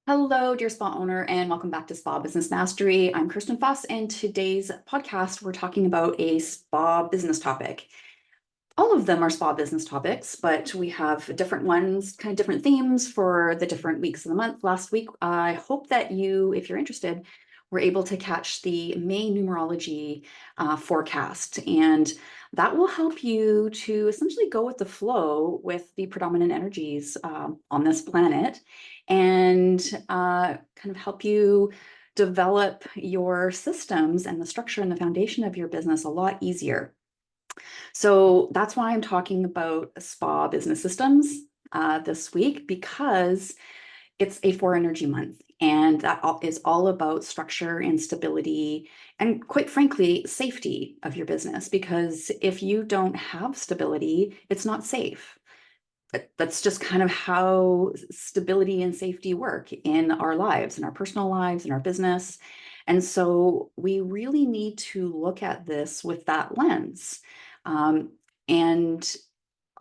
Hello, dear spa owner, and welcome back to Spa Business Mastery. I'm Kirsten Foss, and today's podcast, we're talking about a spa business topic. All of them are spa business topics, but we have different ones, kind of different themes for the different weeks of the month. Last week, I hope that you, if you're interested, were able to catch the May numerology forecast. And that will help you to essentially go with the flow with the predominant energies on this planet and kind of help you develop your systems and the structure and the foundation of your business a lot easier. So that's why I'm talking about spa business systems this week, because it's a 4 energy month, and that is all about structure and stability, and quite frankly, safety of your business. Because if you don't have stability, it's not safe. That's just kind of how stability and safety work in our lives, in our personal lives, in our business. And so we really need to look at this with that lens. And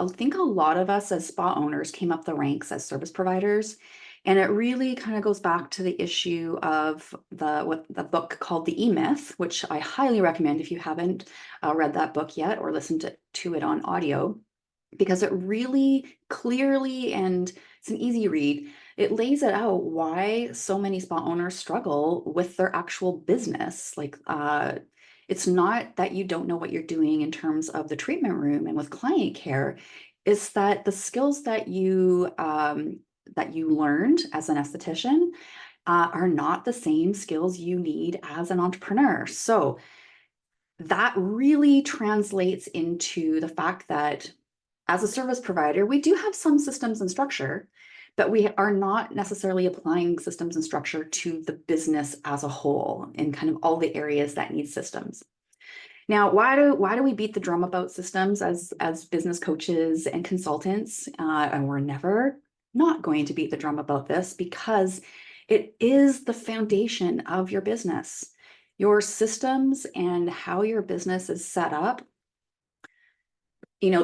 I think a lot of us as spa owners came up the ranks as service providers. And it really kind of goes back to the issue of the book called The E-Myth, which I highly recommend if you haven't read that book yet or listened to it on audio, because it really clearly, and it's an easy read, it lays it out why so many spa owners struggle with their actual business. It's not that you don't know what you're doing in terms of the treatment room and with client care. It's that the skills that you learned as an esthetician are not the same skills you need as an entrepreneur. So that really translates into the fact that as a service provider, we do have some systems and structure, but we are not necessarily applying systems and structure to the business as a whole in kind of all the areas that need systems. Now, why do we beat the drum about systems as business coaches and consultants? And we're never not going to beat the drum about this, because it is the foundation of your business. Your systems and how your business is set up,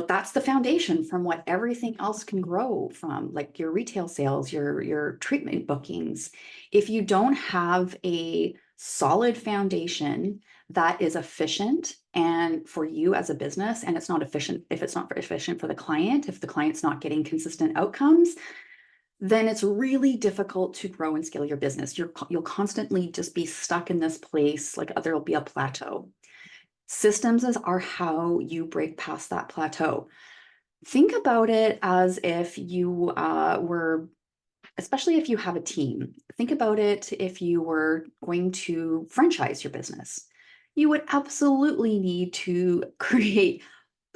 that's the foundation from what everything else can grow from, like your retail sales, your treatment bookings. If you don't have a solid foundation that is efficient and for you as a business, and it's not efficient, if it's not efficient for the client, if the client's not getting consistent outcomes, then it's really difficult to grow and scale your business. You'll constantly just be stuck in this place, like there'll be a plateau. Systems are how you break past that plateau. Think about it as if you were, especially if you have a team, think about it if you were going to franchise your business. You would absolutely need to create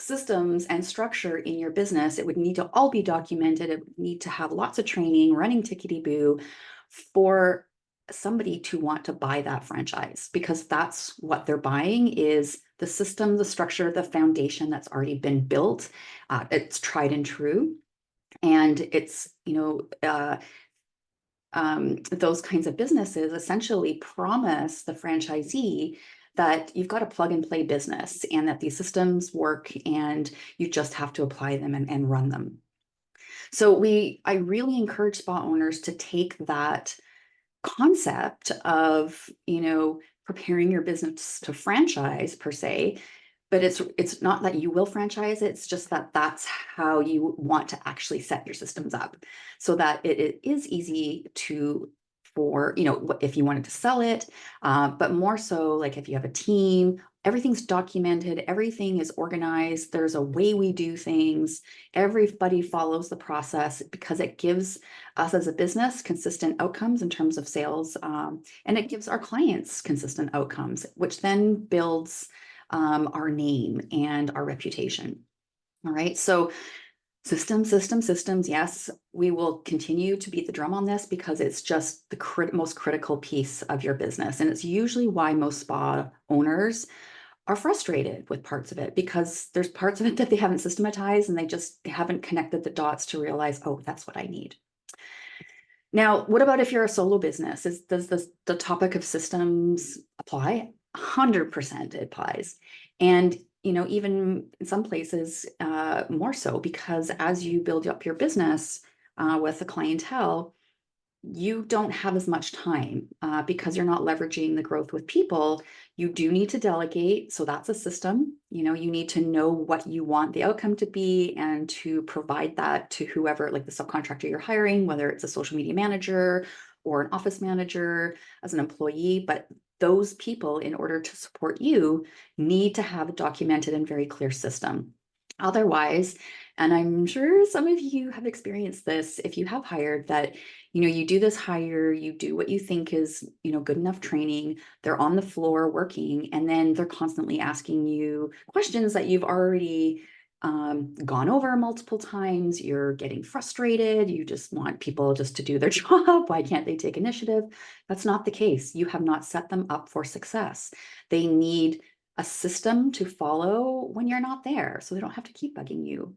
systems and structure in your business. It would need to all be documented. It would need to have lots of training, running tickety-boo for somebody to want to buy that franchise, because that's what they're buying, is the system, the structure, the foundation that's already been built. It's tried and true. And it's, those kinds of businesses essentially promise the franchisee that you've got a plug and play business and that these systems work and you just have to apply them and run them. So I really encourage spa owners to take that concept of, preparing your business to franchise per se, but it's not that you will franchise it. It's just that that's how you want to actually set your systems up, so that it is easy for, if you wanted to sell it, but more so, like if you have a team, everything's documented, everything is organized, there's a way we do things, everybody follows the process, because it gives us as a business consistent outcomes in terms of sales, and it gives our clients consistent outcomes, which then builds our name and our reputation. All right, so systems. Yes, we will continue to beat the drum on this, because it's just the most critical piece of your business. And it's usually why most spa owners are frustrated with parts of it, because there's parts of it that they haven't systematized and they haven't connected the dots to realize, oh, that's what I need. Now, what about if you're a solo business? Does the topic of systems apply? 100% it applies. And even in some places, more so, because as you build up your business with a clientele, you don't have as much time because you're not leveraging the growth with people. You do need to delegate. So that's a system. You need to know what you want the outcome to be and to provide that to whoever, like the subcontractor you're hiring, whether it's a social media manager or an office manager as an employee. But those people, in order to support you, need to have a documented and very clear system. Otherwise, and I'm sure some of you have experienced this if you have hired that, you do this hire, you do what you think is, good enough training, they're on the floor working, and then they're constantly asking you questions that you've already gone over multiple times. You're getting frustrated. You just want people just to do their job. Why can't they take initiative? That's not the case. You have not set them up for success. They need a system to follow when you're not there, so they don't have to keep bugging you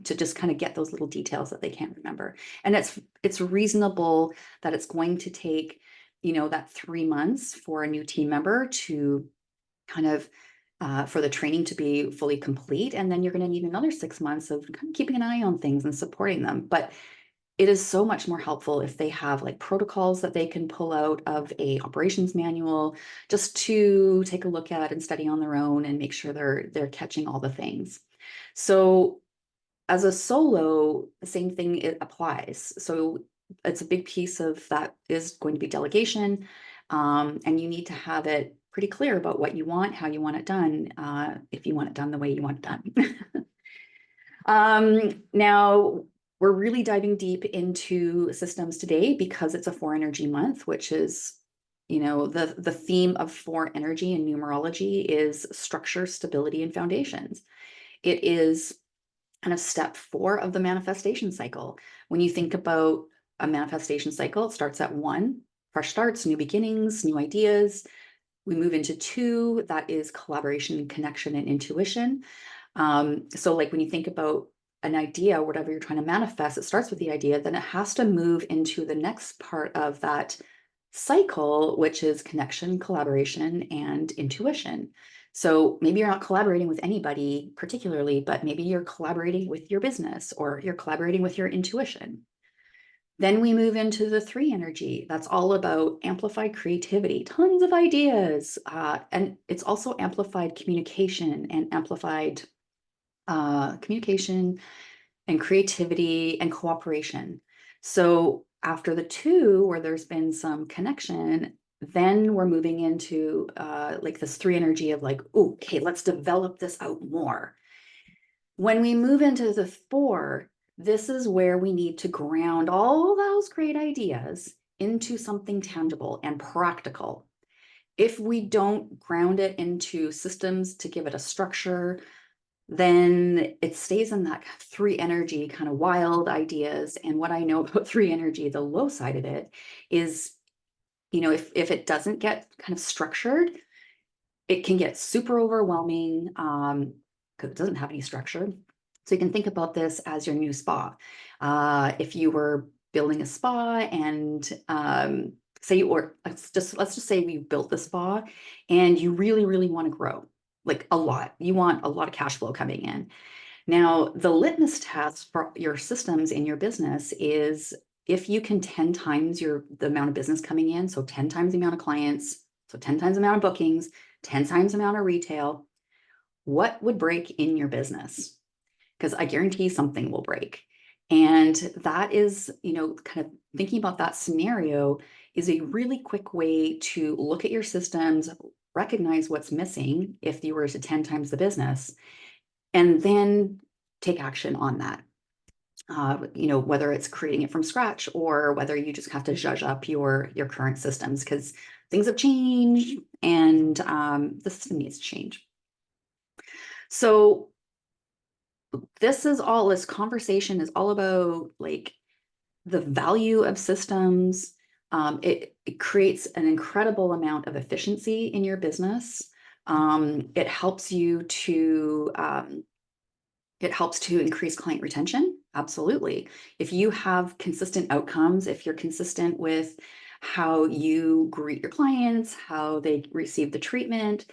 to just kind of get those little details that they can't remember. And it's reasonable that it's going to take, that 3 months for a new team member to kind of for the training to be fully complete. And then you're going to need another 6 months of kind of keeping an eye on things and supporting them. But it is so much more helpful if they have like protocols that they can pull out of a operations manual just to take a look at and study on their own and make sure they're catching all the things. So as a solo, the same thing, it applies. So it's a big piece of that is going to be delegation. And you need to have it pretty clear about what you want, how you want it done, if you want it done the way you want it done. Now, we're really diving deep into systems today because it's a 4 energy month, which is, the theme of 4 energy in numerology is structure, stability, and foundations. It is kind of step 4 of the manifestation cycle. When you think about a manifestation cycle, it starts at 1, fresh starts, new beginnings, new ideas. We move into 2, that is collaboration, connection, and intuition. So like when you think about an idea, whatever you're trying to manifest, it starts with the idea, then it has to move into the next part of that cycle, which is connection, collaboration, and intuition. So maybe you're not collaborating with anybody particularly, but maybe you're collaborating with your business or you're collaborating with your intuition. Then we move into the 3 energy. That's all about amplified creativity, tons of ideas. And it's also amplified communication and amplified communication and creativity and cooperation. So after the 2, where there's been some connection, then we're moving into like this 3 energy of like, okay, let's develop this out more. When we move into the 4, this is where we need to ground all those great ideas into something tangible and practical. If we don't ground it into systems to give it a structure, then it stays in that 3 energy, kind of wild ideas. And what I know about 3 energy, the low side of it is, if it doesn't get kind of structured, it can get super overwhelming because it doesn't have any structure. So you can think about this as your new spa. If you were building a spa and let's just say we built the spa and you really, really want to grow, like a lot. You want a lot of cash flow coming in. Now, the litmus test for your systems in your business is if you can 10 times the amount of business coming in, so 10 times the amount of clients, so 10 times the amount of bookings, 10 times the amount of retail, what would break in your business? Because I guarantee something will break. And that is, kind of thinking about that scenario is a really quick way to look at your systems, recognize what's missing if you were to 10 times the business, and then take action on that. Whether it's creating it from scratch or whether you just have to zhuzh up your current systems because things have changed and the system needs to change. So this conversation is all about like the value of systems. It creates an incredible amount of efficiency in your business. It helps to increase client retention. Absolutely. If you have consistent outcomes, if you're consistent with how you greet your clients, how they receive the treatment,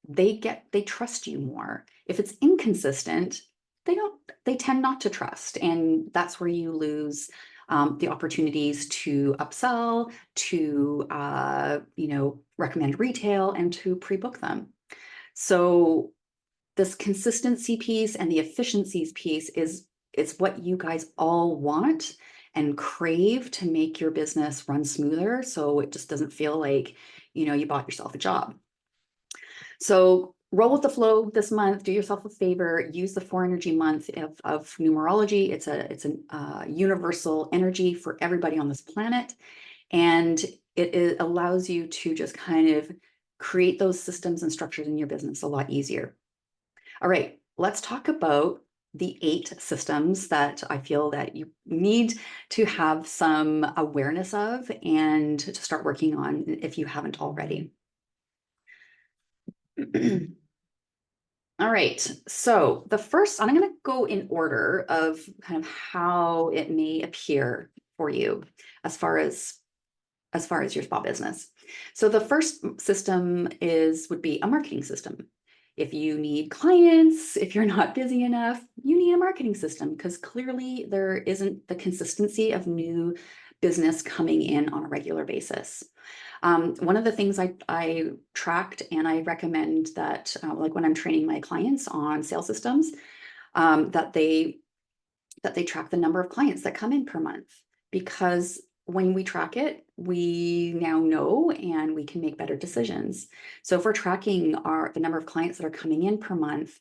they trust you more. If it's inconsistent, they tend not to trust. And that's where you lose the opportunities to upsell, to, recommend retail, and to pre-book them. So this consistency piece and the efficiencies piece is what you guys all want and crave to make your business run smoother, so it just doesn't feel like, you bought yourself a job. So roll with the flow this month, do yourself a favor, use the 4 energy month of numerology. It's a universal energy for everybody on this planet. And it allows you to just kind of create those systems and structures in your business a lot easier. All right, let's talk about the 8 systems that I feel that you need to have some awareness of and to start working on if you haven't already. All right, so the first, I'm going to go in order of kind of how it may appear for you as far as your spa business. So the first system would be a marketing system. If you need clients, if you're not busy enough, you need a marketing system, because clearly there isn't the consistency of new business coming in on a regular basis. One of the things I tracked, and I recommend that, like when I'm training my clients on sales systems, that they track the number of clients that come in per month, because when we track it, we now know and we can make better decisions. So if we're tracking the number of clients that are coming in per month,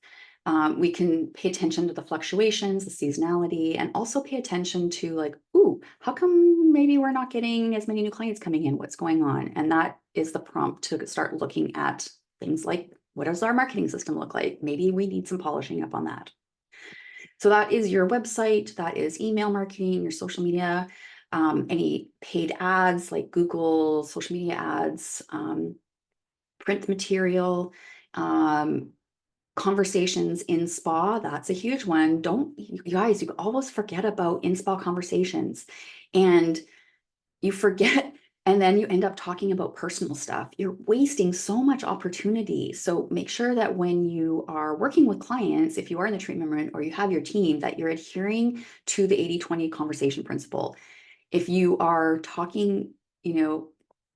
we can pay attention to the fluctuations, the seasonality, and also pay attention to like, ooh, how come maybe we're not getting as many new clients coming in? What's going on? And that is the prompt to start looking at things like, what does our marketing system look like? Maybe we need some polishing up on that. So that is your website, that is email marketing, your social media, any paid ads like Google, social media ads, print material, conversations in spa. That's a huge one. You guys, you always forget about in-spa conversations, and you forget, and then you end up talking about personal stuff. You're wasting so much opportunity. So make sure that when you are working with clients, if you are in the treatment room or you have your team, that you're adhering to the 80-20 conversation principle. If you are talking,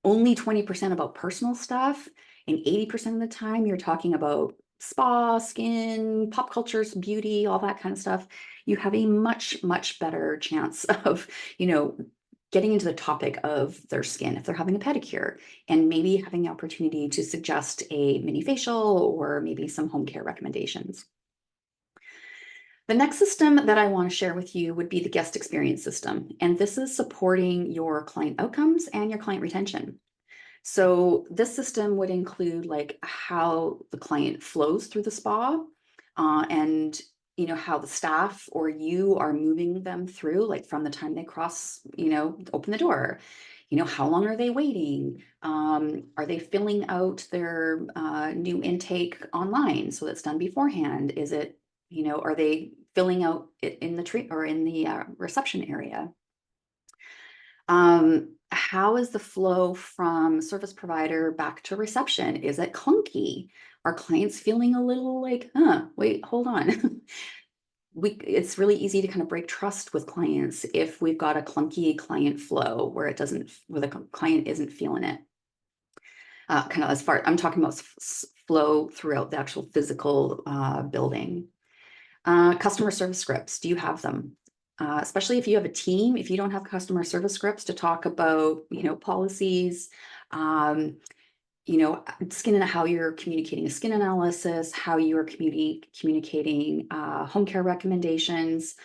only 20% about personal stuff, and 80% of the time you're talking about spa, skin, pop cultures, beauty, all that kind of stuff, you have a much, much better chance of, getting into the topic of their skin if they're having a pedicure, and maybe having the opportunity to suggest a mini facial or maybe some home care recommendations. The next system that I want to share with you would be the guest experience system. And this is supporting your client outcomes and your client retention. So this system would include like how the client flows through the spa, and how the staff or you are moving them through, like from the time they cross, open the door, how long are they waiting? Are they filling out their new intake online so that's done beforehand? Is it, are they filling out it in the treat or in the reception area? How is the flow from service provider back to reception? Is it clunky? Are clients feeling a little like, wait, hold on. It's really easy to kind of break trust with clients if we've got a clunky client flow where the client isn't feeling it. Kind of as far, I'm talking about flow throughout the actual physical building. Customer service scripts, do you have them? Especially if you have a team, if you don't have customer service scripts to talk about, policies, skin and how you're communicating a skin analysis, how you are communicating home care recommendations.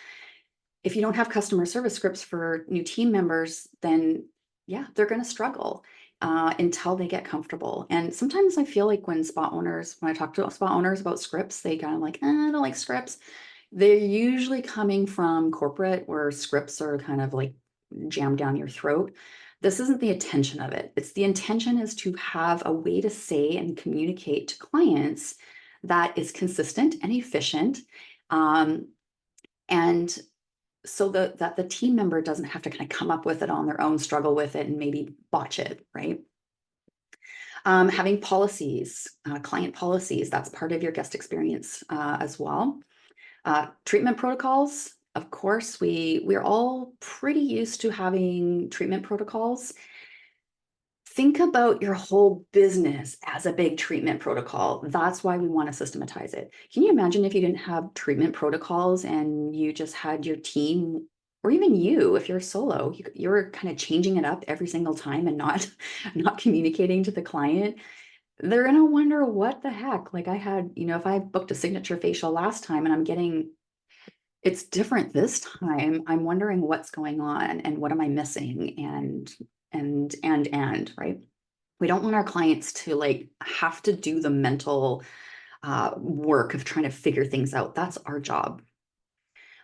If you don't have customer service scripts for new team members, then yeah, they're going to struggle until they get comfortable. And sometimes I feel like when I talk to spa owners about scripts, they kind of like, I don't like scripts. They're usually coming from corporate where scripts are kind of like jammed down your throat. This isn't the intention of it. The intention is to have a way to say and communicate to clients that is consistent and efficient. And so that the team member doesn't have to kind of come up with it on their own, struggle with it, and maybe botch it, right? Having policies, client policies, that's part of your guest experience as well. Treatment protocols, of course, we're all pretty used to having treatment protocols. Think about your whole business as a big treatment protocol. That's why we want to systematize it. Can you imagine if you didn't have treatment protocols and you just had your team, or even you, if you're solo, you're kind of changing it up every single time and not not communicating to the client? They're gonna wonder what the heck. Like I had, if I booked a signature facial last time and I'm getting it's different this time, I'm wondering what's going on and what am I missing, and right. We don't want our clients to like have to do the mental work of trying to figure things out. That's our job.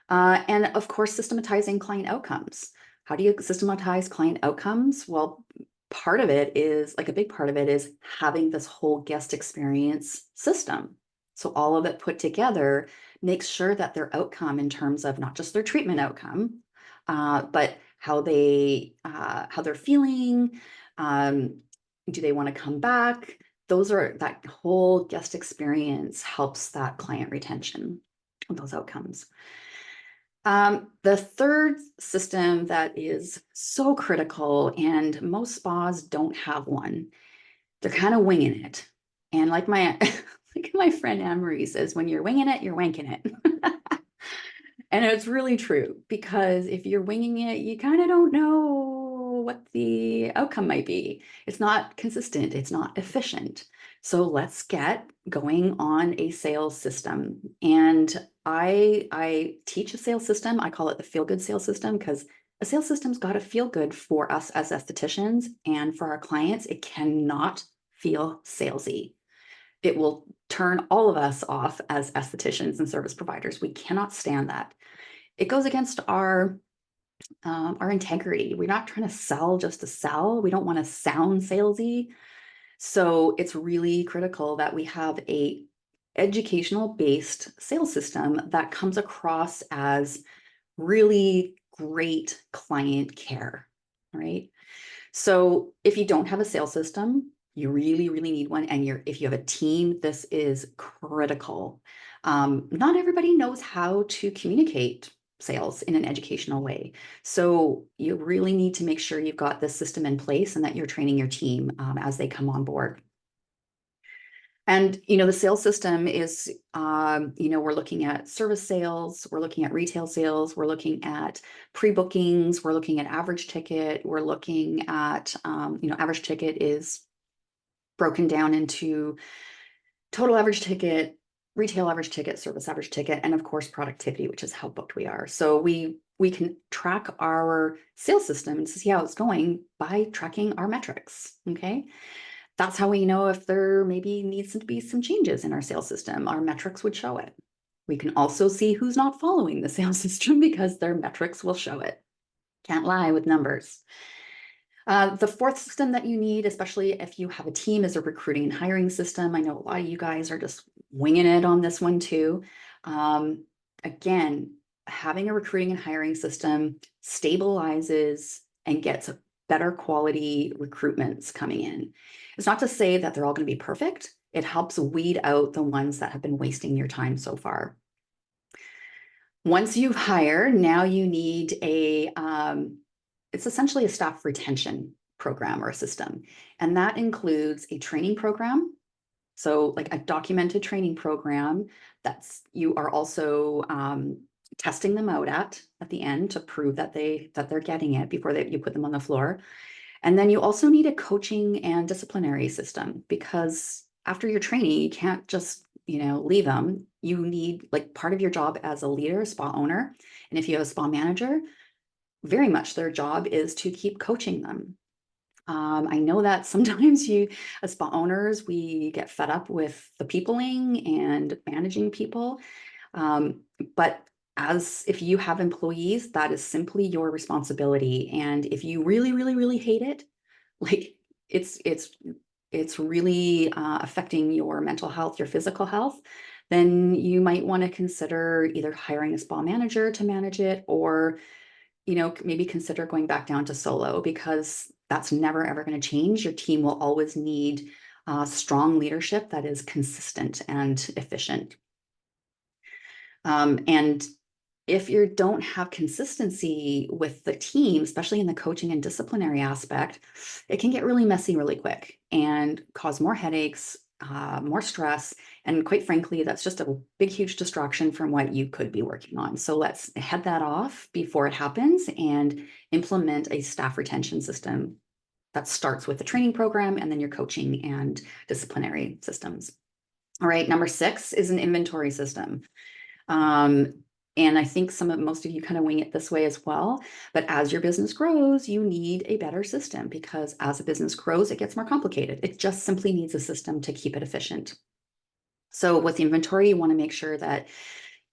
And of course, systematizing client outcomes. How do you systematize client outcomes? Well, part of it is like a big part of it is having this whole guest experience system. So all of it put together makes sure that their outcome in terms of not just their treatment outcome, but how they're feeling. Do they want to come back? That whole guest experience helps that client retention of those outcomes. The third system that is so critical, and most spas don't have one, they're kind of winging it. And like my like my friend Anne-Marie says, when you're winging it, you're wanking it. And it's really true, because if you're winging it, you kind of don't know what the outcome might be. It's not consistent, it's not efficient. So let's get going on a sales system. And I teach a sales system. I call it the feel good sales system, because a sales system's got to feel good for us as estheticians and for our clients. It cannot feel salesy. It will turn all of us off as estheticians and service providers. We cannot stand that. It goes against our integrity. We're not trying to sell just to sell. We don't want to sound salesy. So it's really critical that we have a educational based sales system that comes across as really great client care, right? So if you don't have a sales system, you really, really need one. And if you have a team, this is critical. Not everybody knows how to communicate sales in an educational way. So you really need to make sure you've got this system in place and that you're training your team as they come on board. And, the sales system is, we're looking at service sales, we're looking at retail sales, we're looking at pre-bookings, we're looking at average ticket, we're looking at, average ticket is broken down into total average ticket, retail average ticket, service average ticket, and of course, productivity, which is how booked we are. So we can track our sales system and see how it's going by tracking our metrics, okay? That's how we know if there maybe needs to be some changes in our sales system. Our metrics would show it. We can also see who's not following the sales system because their metrics will show it. Can't lie with numbers. The fourth system that you need, especially if you have a team, is a recruiting and hiring system. I know a lot of you guys are just winging it on this one too. Again, having a recruiting and hiring system stabilizes and gets better quality recruitments coming in. It's not to say that they're all going to be perfect. It helps weed out the ones that have been wasting your time so far. Once you've hired, now you need it's essentially a staff retention program or a system. And that includes a training program. So like a documented training program you are also testing them out at the end to prove that they're getting it before you put them on the floor. And then you also need a coaching and disciplinary system, because after your training, you can't just, leave them. You need, like, part of your job as a leader, a spa owner, and if you have a spa manager, very much their job is to keep coaching them. I know that sometimes as spa owners, we get fed up with the peopling and managing people. But if you have employees, that is simply your responsibility. And if you really, really, really hate it, like it's really affecting your mental health, your physical health, then you might want to consider either hiring a spa manager to manage it, or maybe consider going back down to solo, because that's never ever going to change. Your team will always need strong leadership that is consistent and efficient. And if you don't have consistency with the team, especially in the coaching and disciplinary aspect, it can get really messy really quick and cause more headaches, more stress. And quite frankly, that's just a big, huge distraction from what you could be working on. So let's head that off before it happens and implement a staff retention system that starts with the training program and then your coaching and disciplinary systems. All right, number 6 is an inventory system. And I think most of you kind of wing it this way as well. But as your business grows, you need a better system, because as a business grows, it gets more complicated. It just simply needs a system to keep it efficient. So with inventory, you want to make sure that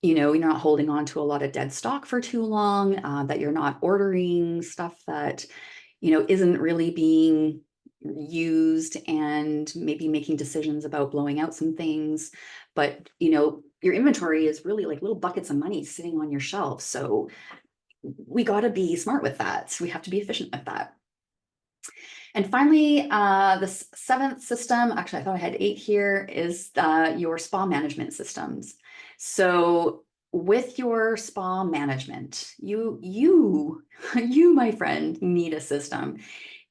you're not holding on to a lot of dead stock for too long, that you're not ordering stuff that isn't really being used, and maybe making decisions about blowing out some things. But your inventory is really like little buckets of money sitting on your shelf. So we got to be smart with that. So we have to be efficient with that. And finally, the 7th system, actually, I thought I had 8 here, is your spa management systems. So with your spa management, you, my friend, need a system.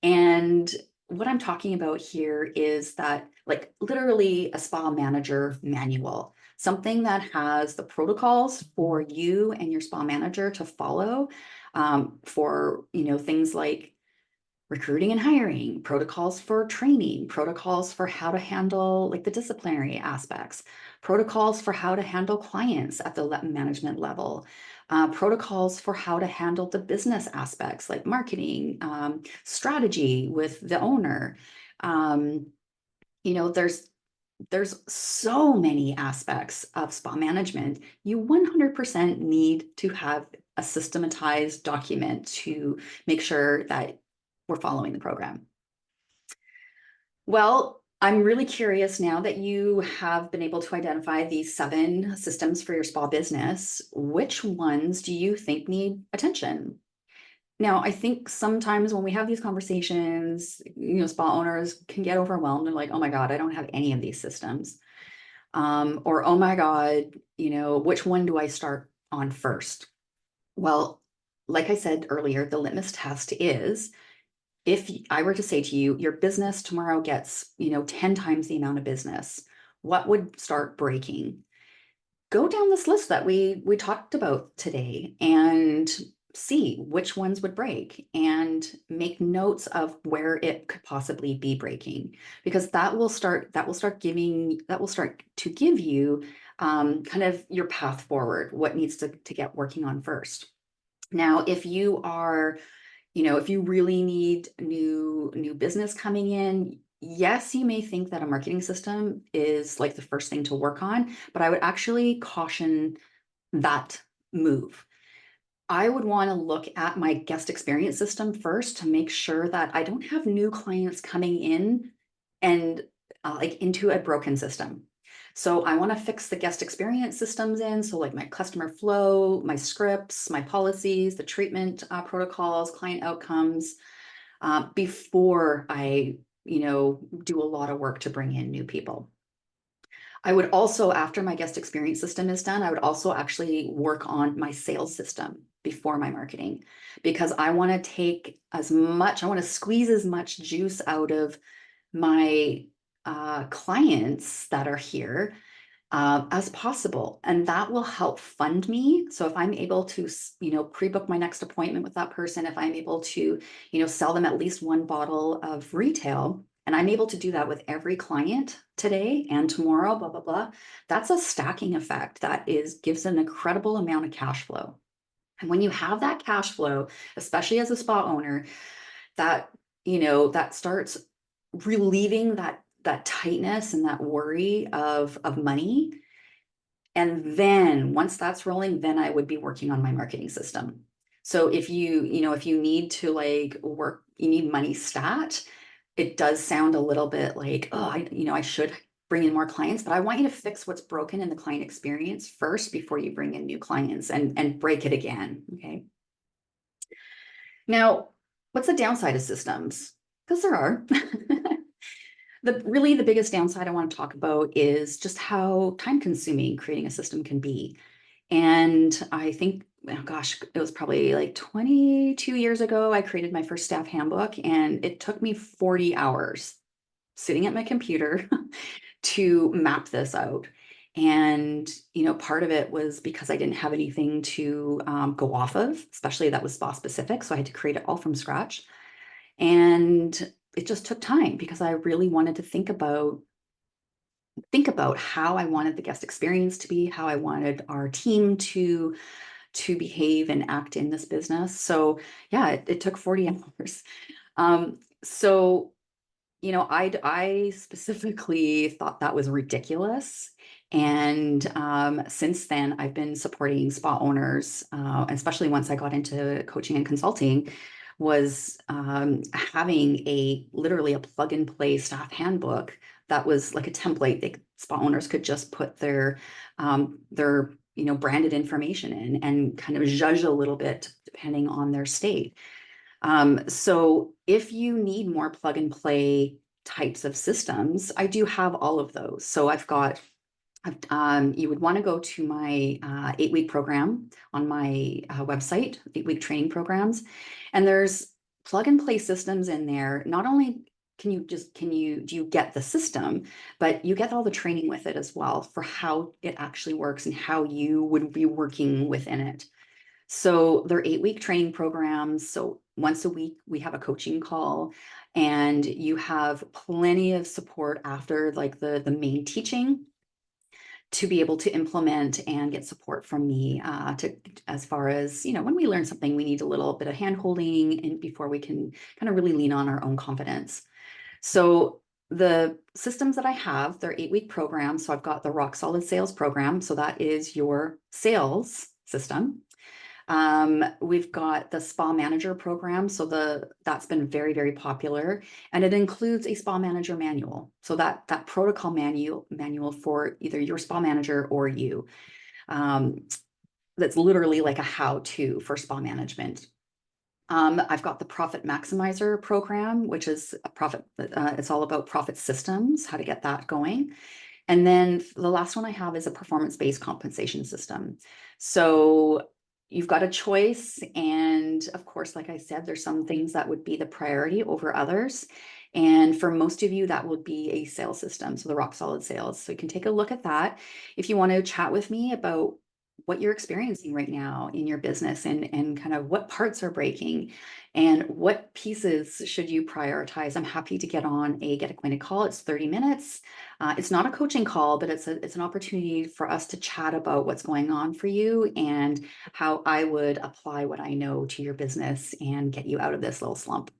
And what I'm talking about here is that, like, literally a spa manager manual, something that has the protocols for you and your spa manager to follow, for things like recruiting and hiring, protocols for training, protocols for how to handle like the disciplinary aspects, protocols for how to handle clients at the management level, protocols for how to handle the business aspects like marketing, strategy with the owner. There's so many aspects of spa management. You 100% need to have a systematized document to make sure that we're following the program. Well, I'm really curious, now that you have been able to identify these 7 systems for your spa business, which ones do you think need attention? Now, I think sometimes when we have these conversations, spa owners can get overwhelmed and like, oh my God, I don't have any of these systems. Or, oh my God, which one do I start on first? Well, like I said earlier, the litmus test is, if I were to say to you, your business tomorrow gets, 10 times the amount of business, what would start breaking? Go down this list that we talked about today and see which ones would break, and make notes of where it could possibly be breaking, because that will start to give you kind of your path forward, what needs to get working on first. Now, if you are if you really need new business coming in, yes, you may think that a marketing system is like the first thing to work on, but I would actually caution that move. I would want to look at my guest experience system first to make sure that I don't have new clients coming in and like into a broken system. So I want to fix the guest experience systems in. So like my customer flow, my scripts, my policies, the treatment protocols, client outcomes, before I, do a lot of work to bring in new people. I would also, after my guest experience system is done, I would also actually work on my sales system before my marketing, because I want to squeeze as much juice out of my clients that are here as possible. And that will help fund me. So if I'm able to, pre-book my next appointment with that person, if I'm able to, sell them at least 1 bottle of retail, and I'm able to do that with every client today and tomorrow, blah, blah, blah, that's a stacking effect that gives an incredible amount of cash flow. And when you have that cash flow, especially as a spa owner, that, that starts relieving that tightness and that worry of money. And then once that's rolling, then I would be working on my marketing system. So if you need to you need money stat, it does sound a little bit like, oh, I should bring in more clients, but I want you to fix what's broken in the client experience first before you bring in new clients and break it again. Okay. Now, what's the downside of systems? Because there are. The biggest downside I want to talk about is just how time consuming creating a system can be. And I think oh gosh, it was probably like 22 years ago, I created my first staff handbook, and it took me 40 hours sitting at my computer to map this out. And, part of it was because I didn't have anything to go off of, especially that was spa specific. So I had to create it all from scratch. And it just took time because I really wanted to think about how I wanted the guest experience to be, how I wanted our team to behave and act in this business. So yeah, it took 40 hours. So I specifically thought that was ridiculous. And since then, I've been supporting spa owners, especially once I got into coaching and consulting, was having literally a plug and play staff handbook that was like a template. Spa owners could just put their branded information in and kind of zhuzh a little bit depending on their state. So if you need more plug and play types of systems, I do have all of those. So you would want to go to my 8-week program on my website, 8-week training programs, and there's plug and play systems in there. Not only do you get the system, but you get all the training with it as well for how it actually works and how you would be working within it. So they're 8-week training programs. So once a week, we have a coaching call, and you have plenty of support after like the main teaching to be able to implement and get support from me as far as, when we learn something, we need a little bit of hand holding and before we can kind of really lean on our own confidence. So the systems that I have, they're 8-week programs. So I've got the Rock Solid Sales program. So that is your sales system. We've got the Spa Manager program. So that's been very, very popular, and it includes a Spa Manager manual. So that protocol manual for either your spa manager or you. That's literally like a how-to for spa management. I've got the Profit Maximizer program, which is it's all about profit systems, how to get that going. And then the last one I have is a performance-based compensation system. So you've got a choice. And of course, like I said, there's some things that would be the priority over others. And for most of you, that would be a sales system. So the Rock Solid Sales. So you can take a look at that. If you want to chat with me about what you're experiencing right now in your business and kind of what parts are breaking and what pieces should you prioritize, I'm happy to get on a Get-Acquainted call. It's 30 minutes. It's not a coaching call, but it's an opportunity for us to chat about what's going on for you and how I would apply what I know to your business and get you out of this little slump.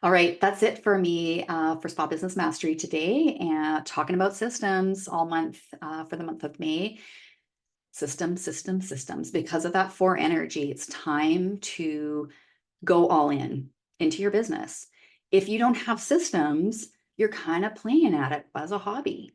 All right, that's it for me for Spa Business Mastery today, and talking about systems all month for the month of May. Systems. Because of that 4 energy, it's time to go all in into your business. If you don't have systems, you're kind of playing at it as a hobby.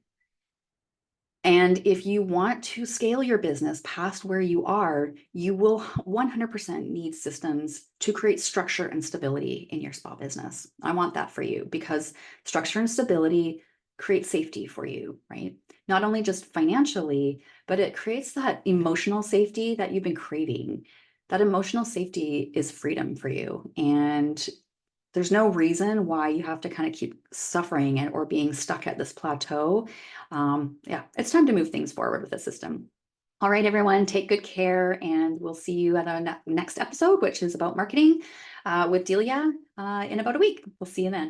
And if you want to scale your business past where you are, you will 100% need systems to create structure and stability in your spa business. I want that for you because structure and stability create safety for you, right? Not only just financially, but it creates that emotional safety that you've been craving. That emotional safety is freedom for you. And there's no reason why you have to kind of keep suffering it or being stuck at this plateau. Yeah, it's time to move things forward with the system. All right, everyone, take good care, and we'll see you at our next episode, which is about marketing with Delia in about a week. We'll see you then.